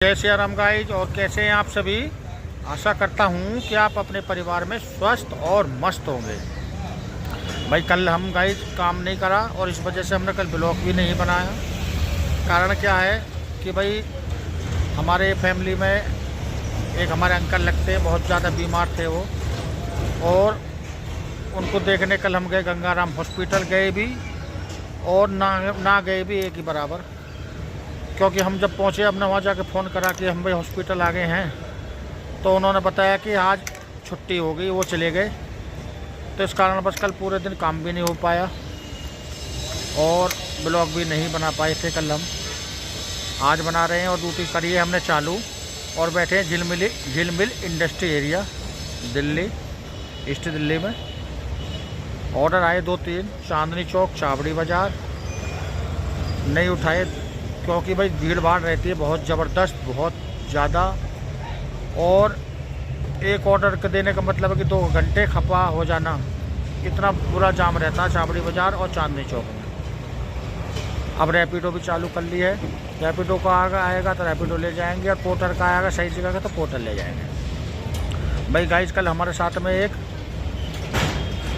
कैसे हैं राम गाइज और कैसे हैं आप सभी। आशा करता हूं कि आप अपने परिवार में स्वस्थ और मस्त होंगे। भाई कल हम गाइज काम नहीं करा और इस वजह से हमने कल ब्लॉग भी नहीं बनाया। कारण क्या है कि भाई हमारे फैमिली में एक हमारे अंकल लगते हैं, बहुत ज़्यादा बीमार थे वो, और उनको देखने कल हम गए गंगाराम हॉस्पिटल गए भी और ना गए भी एक ही बराबर। क्योंकि हम जब पहुँचे हमने वहाँ जाके फ़ोन करा कि हम भाई हॉस्पिटल आ गए हैं, तो उन्होंने बताया कि आज छुट्टी हो गई, वो चले गए। तो इस कारण बस कल पूरे दिन काम भी नहीं हो पाया और ब्लॉग भी नहीं बना पाए थे कल हम। आज बना रहे हैं और ड्यूटी करी है हमने चालू और बैठे हैं झिलमिल industry area Delhi, east Delhi में। ऑर्डर आए 2-3 चांदनी चौक, चावड़ी बाज़ार। नहीं उठाए क्योंकि भाई भीड़ भाड़ रहती है बहुत ज़बरदस्त, बहुत ज़्यादा। और एक ऑर्डर देने का मतलब है कि 2 घंटे खपा हो जाना, इतना बुरा जाम रहता है चावड़ी बाज़ार और चांदनी चौक में। अब रैपिडो भी चालू कर ली है। रैपिडो का आएगा तो रैपिडो ले जाएंगे और पोर्टर का आएगा सही जगह का तो पोर्टर ले जाएंगे। भाई गाइस कल हमारे साथ में एक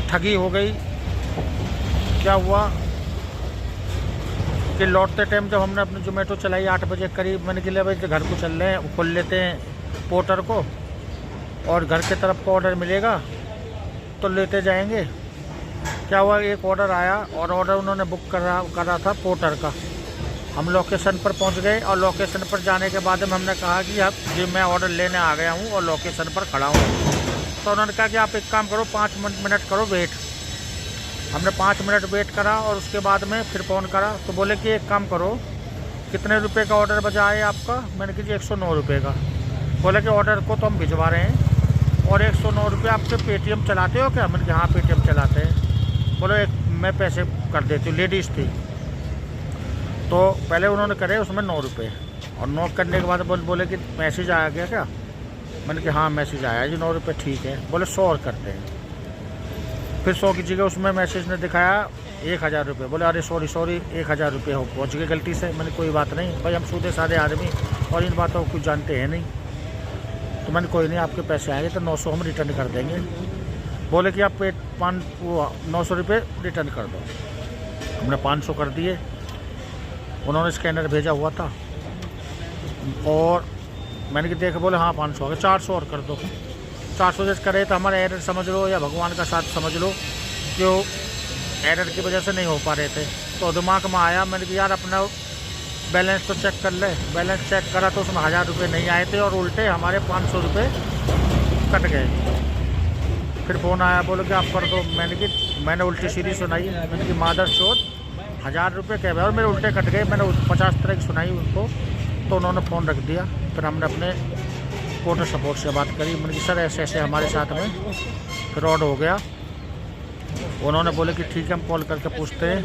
ठगी हो गई। क्या हुआ कि लौटते टाइम जब हमने अपनी जोमेटो चलाई 8 बजे करीब, मैंने कहा भाई घर को चल रहे हैं, खोल लेते हैं पोर्टर को और घर के तरफ को ऑर्डर मिलेगा तो लेते जाएंगे। क्या हुआ, एक ऑर्डर आया और ऑर्डर उन्होंने बुक करा था पोर्टर का। हम लोकेशन पर पहुंच गए और लोकेशन पर जाने के बाद में हमने कहा कि अब जी मैं ऑर्डर लेने आ गया हूं और लोकेशन पर खड़ा हूं। तो उन्होंने कहा कि आप एक काम करो, 5 मिनट करो वेट। हमने 5 मिनट वेट करा और उसके बाद में फिर फ़ोन करा तो बोले कि एक काम करो, कितने रुपए का ऑर्डर बचा है आपका। मैंने कहा जी 109 रुपये का। बोले कि ऑर्डर को तो हम भिजवा रहे हैं और 109 रुपये आपके पेटीएम चलाते हो क्या। मैंने कहा हाँ पेटीएम चलाते हैं। बोले मैं पैसे कर देती हूँ, लेडीज़ थी। तो पहले उन्होंने करे उसमें 9 रुपये और नोट करने के बाद बोले कि मैसेज आया गया क्या। मैंने कहा हाँ मैसेज आया जी 9 रुपये ठीक है। बोले 100 और करते हैं। फिर 100 की जगह उसमें मैसेज ने दिखाया 1000 रुपये। बोले अरे सॉरी 1000 रुपये हो पहुँच गए गलती से। मैंने कोई बात नहीं भाई, हम सीधे साधे आदमी और इन बातों को कुछ जानते हैं नहीं। तो मैंने कोई नहीं, आपके पैसे आएंगे तो 900 हम रिटर्न कर देंगे। बोले कि आप 900 रुपये रिटर्न कर दो। हमने 500 कर दिए। उन्होंने स्कैनर भेजा हुआ था और मैंने कि देखा, बोले हाँ 500 हो गया, 400 और कर दो। 400 जैसे करे तो हमारा एरर समझ लो या भगवान का साथ समझ लो, जो एरर की वजह से नहीं हो पा रहे थे। तो दिमाग में आया, मैंने कि यार अपना बैलेंस तो चेक कर ले। बैलेंस चेक करा तो उसमें 1000 रुपये नहीं आए थे और उल्टे हमारे 500 रुपये कट गए। फिर फ़ोन आया, बोलो कि आप कर दो। मैंने उल्टी सीधी सुनाई। मैंने कि मादर चोद 1000 रुपये कह और मेरे उल्टे कट गए। मैंने 50 तरह की सुनाई उनको, तो उन्होंने फ़ोन रख दिया। फिर हमने अपने कोर्टर सपोर्ट से बात करी। मैंने कि सर ऐसे ऐसे हमारे साथ में फ्रॉड हो गया। उन्होंने बोले कि ठीक है हम कॉल करके पूछते हैं।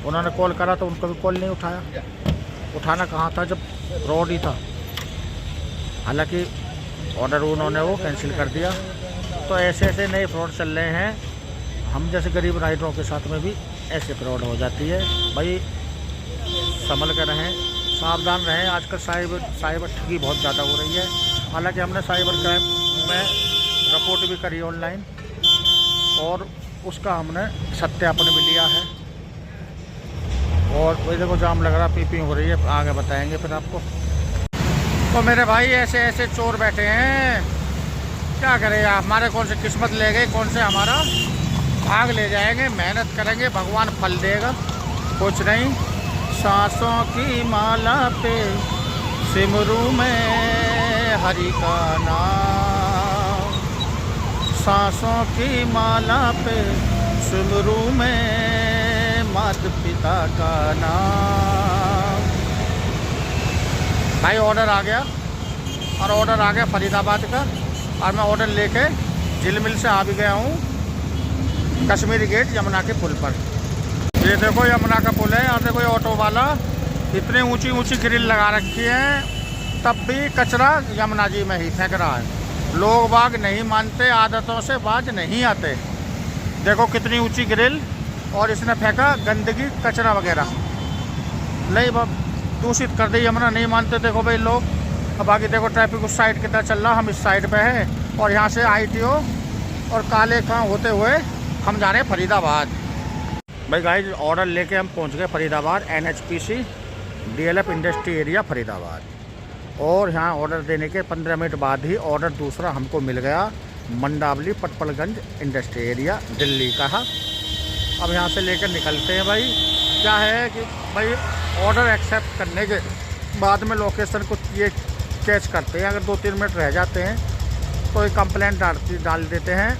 उन्होंने कॉल करा तो उनको भी कॉल नहीं उठाया। उठाना कहाँ था जब फ्रॉड ही था। हालांकि ऑर्डर उन्होंने वो कैंसिल कर दिया। तो ऐसे ऐसे नए फ्रॉड चल रहे हैं। हम जैसे गरीब राइडरों के साथ में भी ऐसे फ्रॉड हो जाती है। भाई संभल कर रहें, सावधान रहें। आजकल साइबर ठगी बहुत ज़्यादा हो रही है। हालांकि हमने साइबर क्राइम में रिपोर्ट भी करी ऑनलाइन और उसका हमने सत्यापन भी लिया है। और वही देखो जाम लग रहा, पीपी हो रही है, आगे बताएंगे फिर आपको। तो मेरे भाई ऐसे ऐसे चोर बैठे हैं, क्या करें यार। हमारे कौन से किस्मत ले गए, कौन से हमारा भाग ले जाएंगे। मेहनत करेंगे भगवान फल देगा, कुछ नहीं। सांसों की माला पे सिमरू में हरि का नाम, सांसों की माला पे सिमरू में माता पिता का नाम। भाई ऑर्डर आ गया और ऑर्डर आ गया फरीदाबाद का और मैं ऑर्डर लेके झिलमिल से आ भी गया हूँ कश्मीरी गेट यमुना के पुल पर। ये देखो यमुना का पुल है और देखो ये ऑटो वाला इतनी ऊंची ऊंची ग्रिल लगा रखी है, तब भी कचरा यमुना जी में ही फेंक रहा है। लोग बाग नहीं मानते, आदतों से बाज नहीं आते। देखो कितनी ऊंची ग्रिल और इसने फेंका गंदगी कचरा वगैरह। नहीं दूषित कर दी यमुना, नहीं मानते। देखो भाई लोग अब बाकी देखो ट्रैफिक उस साइड की तरह चल रहा, हम इस साइड पे हैं और यहाँ से ITO और काले खां होते हुए हम जा रहे हैं फरीदाबाद। भाई गाइस ऑर्डर लेके हम पहुँच गए Faridabad, NHPC DLF industry area Faridabad. और यहाँ ऑर्डर देने के 15 मिनट बाद ही ऑर्डर दूसरा हमको मिल गया मंडावली पटपड़गंज इंडस्ट्री एरिया दिल्ली का। अब यहाँ से लेकर निकलते हैं भाई। क्या है कि भाई ऑर्डर एक्सेप्ट करने के बाद में लोकेशन को ये कैच करते हैं, अगर 2-3 मिनट रह जाते हैं तो एक कंप्लेंट डाल देते हैं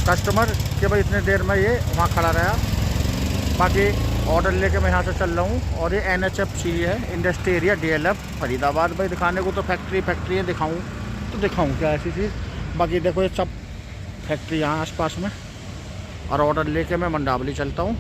कस्टमर कि भाई इतने देर में ये वहाँ खड़ा रहा। बाकी ऑर्डर लेके मैं यहाँ से चल रहा हूँ और ये NHPC है इंडस्ट्री एरिया DLF फरीदाबाद। भाई दिखाने को तो फैक्ट्री है, दिखाऊँ तो दिखाऊँ क्या ऐसी चीज़। बाकी देखो ये सब फैक्ट्री यहाँ आसपास में। और ऑर्डर लेके मैं मंडावली चलता हूँ।